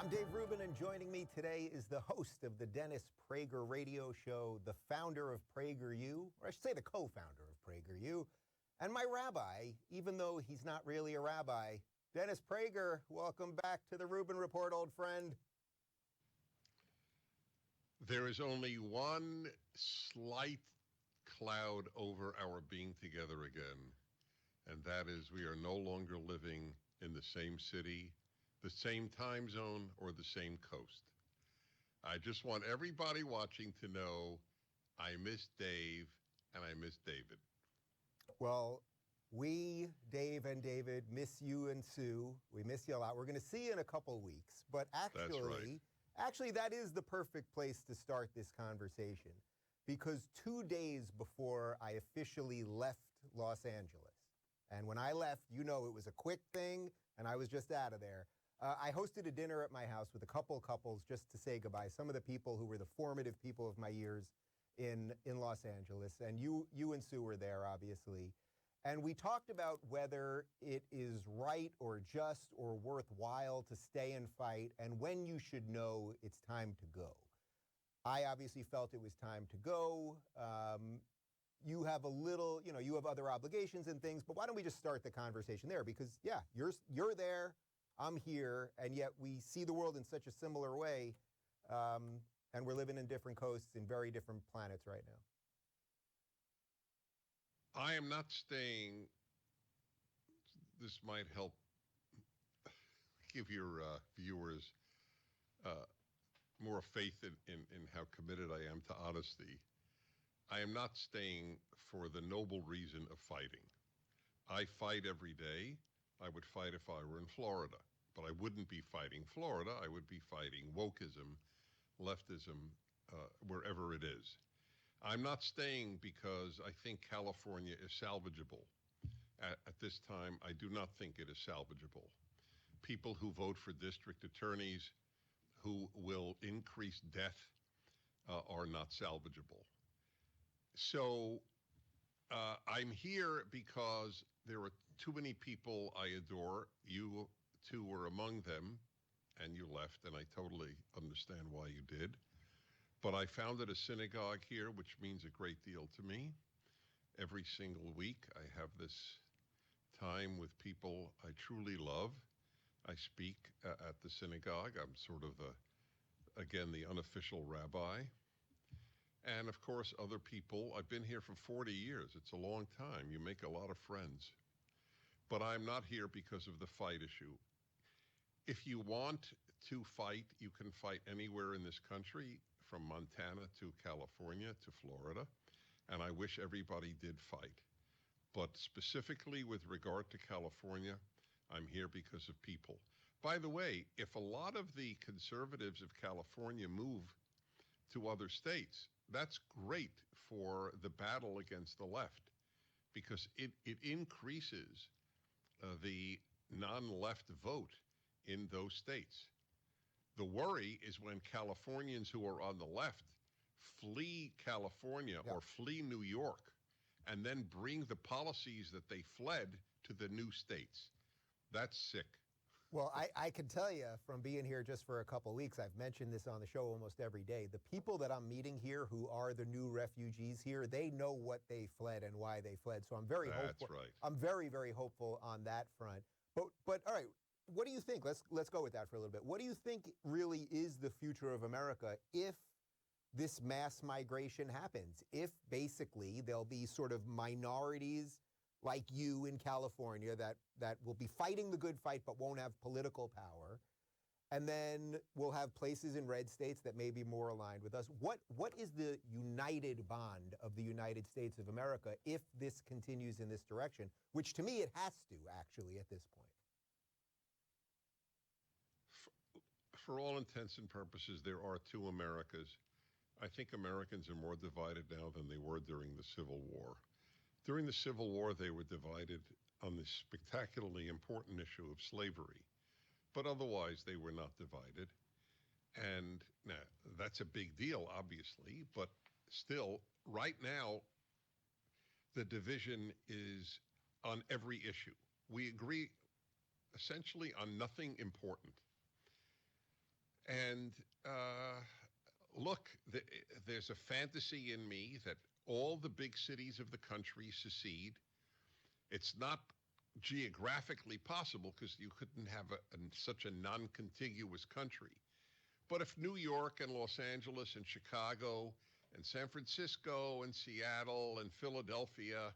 I'm Dave Rubin, and joining me today is the host of the Dennis Prager radio show, the founder of PragerU, or I should say the co-founder of PragerU, and my rabbi, even though he's not really a rabbi, Dennis Prager. Welcome back to the Rubin Report, old friend. There is only one slight cloud over our being together again, and that is we are no longer living in the same city, the same time zone, or the same coast. I just want everybody watching to know I miss Dave and I miss David. Well, we, Dave and David, miss you and Sue. We miss you a lot. We're going to see you in a couple weeks, but actually, that is the perfect place to start this conversation, because 2 days before I officially left Los Angeles, and when I left, you know, it was a quick thing, and I was just out of there. I hosted a dinner at my house with a couple couples just to say goodbye. Some of the people who were the formative people of my years in Los Angeles, and you and Sue were there, obviously. And we talked about whether it is right or just or worthwhile to stay and fight, and when you should know it's time to go. I obviously felt it was time to go. You have a little, you know, you have other obligations and things, but why don't we just start the conversation there? Because, yeah, you're there, I'm here, and yet we see the world in such a similar way, and we're living in different coasts in very different planets right now. I am not staying. This might help give your viewers more faith in how committed I am to honesty. I am not staying for the noble reason of fighting. I fight every day. I would fight if I were in Florida, but I wouldn't be fighting Florida. I would be fighting wokeism, leftism, wherever it is. I'm not staying because I think California is salvageable. At this time, I do not think it is salvageable. People who vote for district attorneys who will increase death are not salvageable. So I'm here because there are too many people I adore. You two were among them, and you left, and I totally understand why you did. But I founded a synagogue here, which means a great deal to me. Every single week, I have this time with people I truly love. I speak at the synagogue. I'm sort of, again, the unofficial rabbi. And of course, other people. I've been here for 40 years. It's a long time. You make a lot of friends. But I'm not here because of the fight issue. If you want to fight, you can fight anywhere in this country, from Montana to California to Florida. And I wish everybody did fight. But specifically with regard to California, I'm here because of people. By the way, if a lot of the conservatives of California move to other states, that's great for the battle against the left, because it increases the non-left vote in those states. The worry is when Californians who are on the left flee California or flee New York and then bring the policies that they fled to the new states. That's sick. Well, I can tell you from being here just for a couple of weeks, I've mentioned this on the show almost every day. The people that I'm meeting here who are the new refugees here, they know what they fled and why they fled. So I'm very hopeful. That's right. I'm very, very hopeful on that front. But all right, what do you think? Let's go with that for a little bit. What do you think really is the future of America if this mass migration happens? If basically there'll be sort of minorities like you in California that will be fighting the good fight but won't have political power, and then we'll have places in red states that may be more aligned with us. What is the united bond of the United States of America if this continues in this direction, which to me it has to, actually, at this point? For all intents and purposes, there are two Americas. I think Americans are more divided now than they were during the Civil War. During the Civil War, they were divided on the spectacularly important issue of slavery. But otherwise, they were not divided. And now, that's a big deal, obviously. But still, right now, the division is on every issue. We agree essentially on nothing important. And look, there's a fantasy in me that all the big cities of the country secede. It's not geographically possible because you couldn't have such a non-contiguous country. But if New York and Los Angeles and Chicago and San Francisco and Seattle and Philadelphia,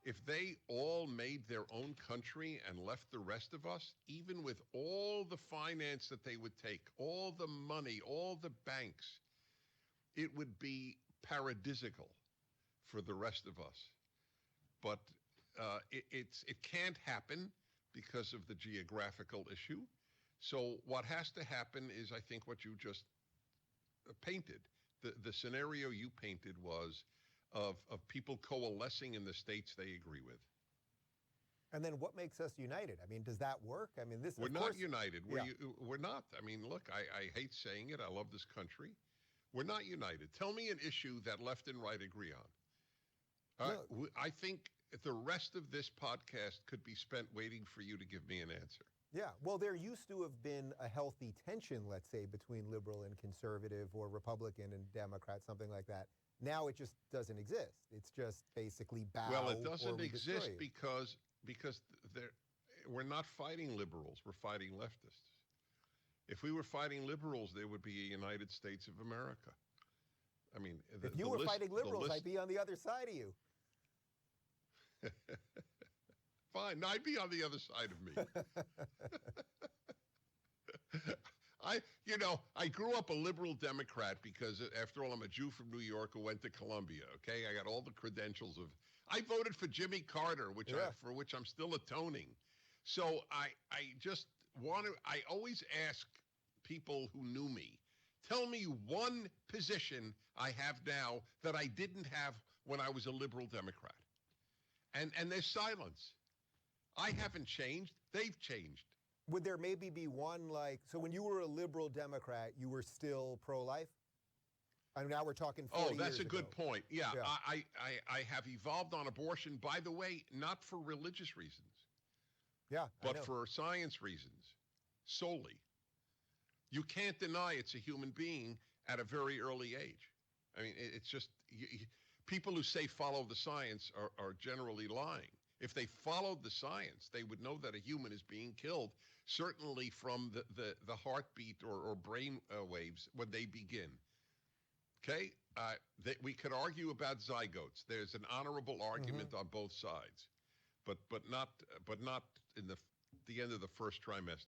if they all made their own country and left the rest of us, even with all the finance that they would take, all the money, all the banks, it would be paradisical for the rest of us. But it can't happen because of the geographical issue. So what has to happen is, I think, what you just painted. The scenario you painted was of people coalescing in the states they agree with. And then what makes us united? I mean, does that work? I mean, we're not united. We're not. I mean, look, I hate saying it. I love this country. We're not united. Tell me an issue that left and right agree on. I think the rest of this podcast could be spent waiting for you to give me an answer. Yeah, well, there used to have been a healthy tension, let's say, between liberal and conservative or Republican and Democrat, something like that. Now it just doesn't exist. It's just basically bow. Well, it doesn't or we exist destroy you. because we're not fighting liberals. We're fighting leftists. If we were fighting liberals, there would be a United States of America. I mean, if you were fighting liberals, I'd be on the other side of you. Fine. No, I'd be on the other side of me. I grew up a liberal Democrat because, after all, I'm a Jew from New York who went to Columbia, okay? I got all the credentials of... I voted for Jimmy Carter, for which I'm still atoning. So I just want to... I always ask people who knew me, tell me one position I have now that I didn't have when I was a liberal Democrat. And there's silence. I haven't changed. They've changed. Would there maybe be one, so when you were a liberal Democrat, you were still pro-life? And now we're talking 40 years ago. Oh, that's a good point. Yeah. I have evolved on abortion, by the way, not for religious reasons. Yeah, but for science reasons, solely. You can't deny it's a human being at a very early age. I mean, it's just... people who say follow the science are generally lying. If they followed the science, they would know that a human is being killed, certainly from the heartbeat or brain waves when they begin. Okay? We could argue about zygotes. There's an honorable argument on both sides, but not in the end of the first trimester.